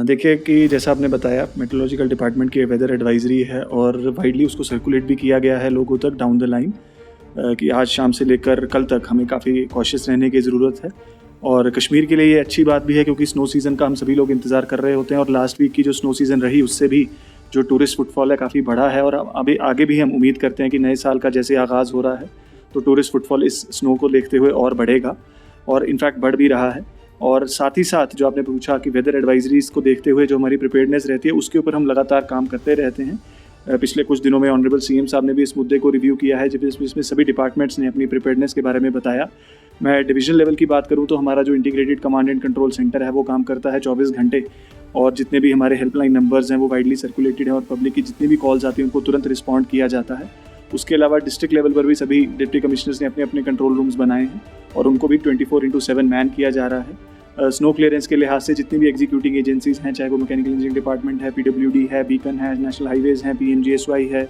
देखिए कि जैसा आपने बताया मेट्रोलॉजिकल डिपार्टमेंट की वेदर एडवाइजरी है और वाइडली उसको सर्कुलेट भी किया गया है लोगों तक डाउन द लाइन कि आज शाम से लेकर कल तक हमें काफ़ी कॉशियस रहने की ज़रूरत है। और कश्मीर के लिए ये अच्छी बात भी है क्योंकि स्नो सीज़न का हम सभी लोग इंतज़ार कर रहे होते हैं और लास्ट वीक की जो स्नो सीज़न रही उससे भी जो टूरिस्ट फुटफॉल है काफ़ी बढ़ा है और अभी आगे भी हम उम्मीद करते हैं कि नए साल का जैसे आगाज़ हो रहा है तो टूरिस्ट फुटफॉल इस स्नो को देखते हुए और बढ़ेगा और इनफैक्ट बढ़ भी रहा है। और साथ ही साथ जो आपने पूछा कि वेदर एडवाइजरीज को देखते हुए जो हमारी प्रिपेयर्डनेस रहती है उसके ऊपर हम लगातार काम करते रहते हैं। पिछले कुछ दिनों में ऑनरेबल सीएम साहब ने भी इस मुद्दे को रिव्यू किया है जिसमें सभी डिपार्टमेंट्स ने अपनी प्रिपेयर्डनेस के बारे में बताया। मैं डिवीजन लेवल की बात करूं तो हमारा जो integrated command and control centre है वो काम करता है 24 घंटे और जितने भी हमारे हेल्पलाइन नंबर्स हैं वो वाइडली सर्कुलेटेड हैं और पब्लिक की जितनी भी कॉल्स आती हैं उनको तुरंत रिस्पॉन्ड किया जाता है। उसके अलावा डिस्ट्रिक्ट लेवल पर भी सभी डिप्टी कमिश्नर्स ने अपने अपने कंट्रोल रूम्स बनाए हैं और उनको भी 24/7 मैन किया जा रहा है। स्नो क्लियरेंस के लिहाज से जितनी भी एग्जीक्यूटिंग एजेंसीज हैं, चाहे वो मैकेनिकल इंजीनियरिंग डिपार्टमेंट है, PWD है, बीकन है, नेशनल हाईवेज़ हैं, PMGSY है,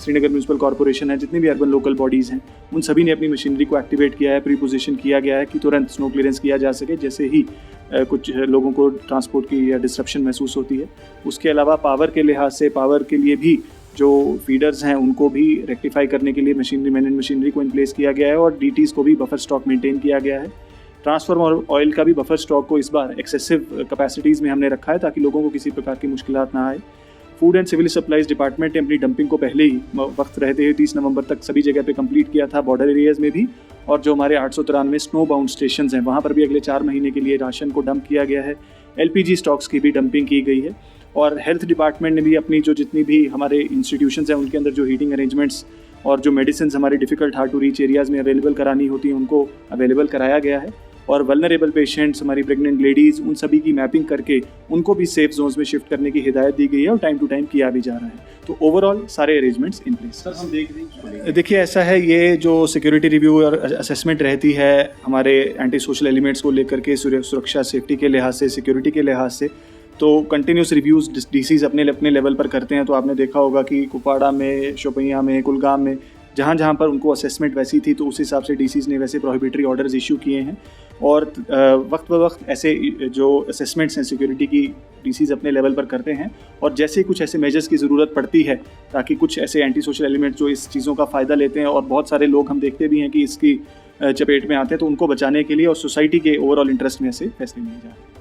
श्रीनगर म्यूनसिपल कॉर्पोरेशन है, जितनी भी अर्बन लोकल बॉडीज़ हैं, उन सभी ने अपनी मशीनरी को एक्टिवेट किया है, प्री पोजीशन किया गया है कि तुरंत स्नो क्लियरेंस किया जा सके जैसे ही कुछ लोगों को ट्रांसपोर्ट की या डिस्ट्रप्शन महसूस होती है। उसके अलावा पावर के लिहाज से पावर के लिए भी जो फीडर्स हैं उनको भी रेक्टिफाई करने के लिए मशीनरी को इन प्लेस किया गया है और DTs को भी बफर स्टॉक मेंटेन किया गया है। ट्रांसफार्मर ऑयल का भी बफर स्टॉक को इस बार एक्सेसिव कैपेसिटीज़ में हमने रखा है ताकि लोगों को किसी प्रकार की मुश्किलात ना आए। Food and civil supplies department ने अपनी डंपिंग को पहले ही वक्त रहते हुए 30 नवंबर तक सभी जगह पे कंप्लीट किया था, बॉर्डर एरियाज़ में भी, और जो हमारे 893 स्नो बाउंड स्टेशन हैं वहाँ पर भी अगले 4 महीने के लिए राशन को डंप किया गया है। LPG स्टॉक्स की भी डंपिंग की गई है और हेल्थ डिपार्टमेंट ने भी अपनी जो जितनी भी हमारे इंस्टीट्यूशंस हैं उनके अंदर जो हीटिंग अरेंजमेंट्स और जो मेडिसिन हमारे difficult hard to reach areas में अवेलेबल करानी होती हैं उनको अवेलेबल कराया गया है और वल्नरेबल पेशेंट्स, हमारी प्रेग्नेंट लेडीज़, उन सभी की मैपिंग करके उनको भी सेफ जोन्स में शिफ्ट करने की हिदायत दी गई है और टाइम टू टाइम किया भी जा रहा है। तो ओवरऑल सारे अरेंजमेंट्स इन प्लेस। सर हम देख रहे हैं, देखिए ऐसा है, ये जो सिक्योरिटी रिव्यू और असेसमेंट रहती है हमारे एंटी सोशल एलिमेंट्स को लेकर के सुरक्षा सेफ्टी के लिहाज से, सिक्योरिटी के लिहाज से, तो कंटिन्यूस रिव्यूज़ DCs अपने लेवल पर करते हैं। तो आपने देखा होगा कि कुपवाड़ा में, शोपियां में, कुलगाम में जहाँ पर उनको असेसमेंट वैसी थी तो उस हिसाब से DCs ने वैसे प्रोहिबिटरी ऑर्डर्स इशू किए हैं और वक्त ब वक्त ऐसे जो असेसमेंट्स हैं सिक्योरिटी की DCs अपने लेवल पर करते हैं और जैसे ही कुछ ऐसे मेजर्स की ज़रूरत पड़ती है ताकि कुछ ऐसे एंटी सोशल एलिमेंट जो इस चीज़ों का फ़ायदा लेते हैं और बहुत सारे लोग हम देखते भी हैं कि इसकी चपेट में आते हैं तो उनको बचाने के लिए और सोसाइटी के ओवरऑल इंटरेस्ट में ऐसे फैसले लिए जा रहे हैं।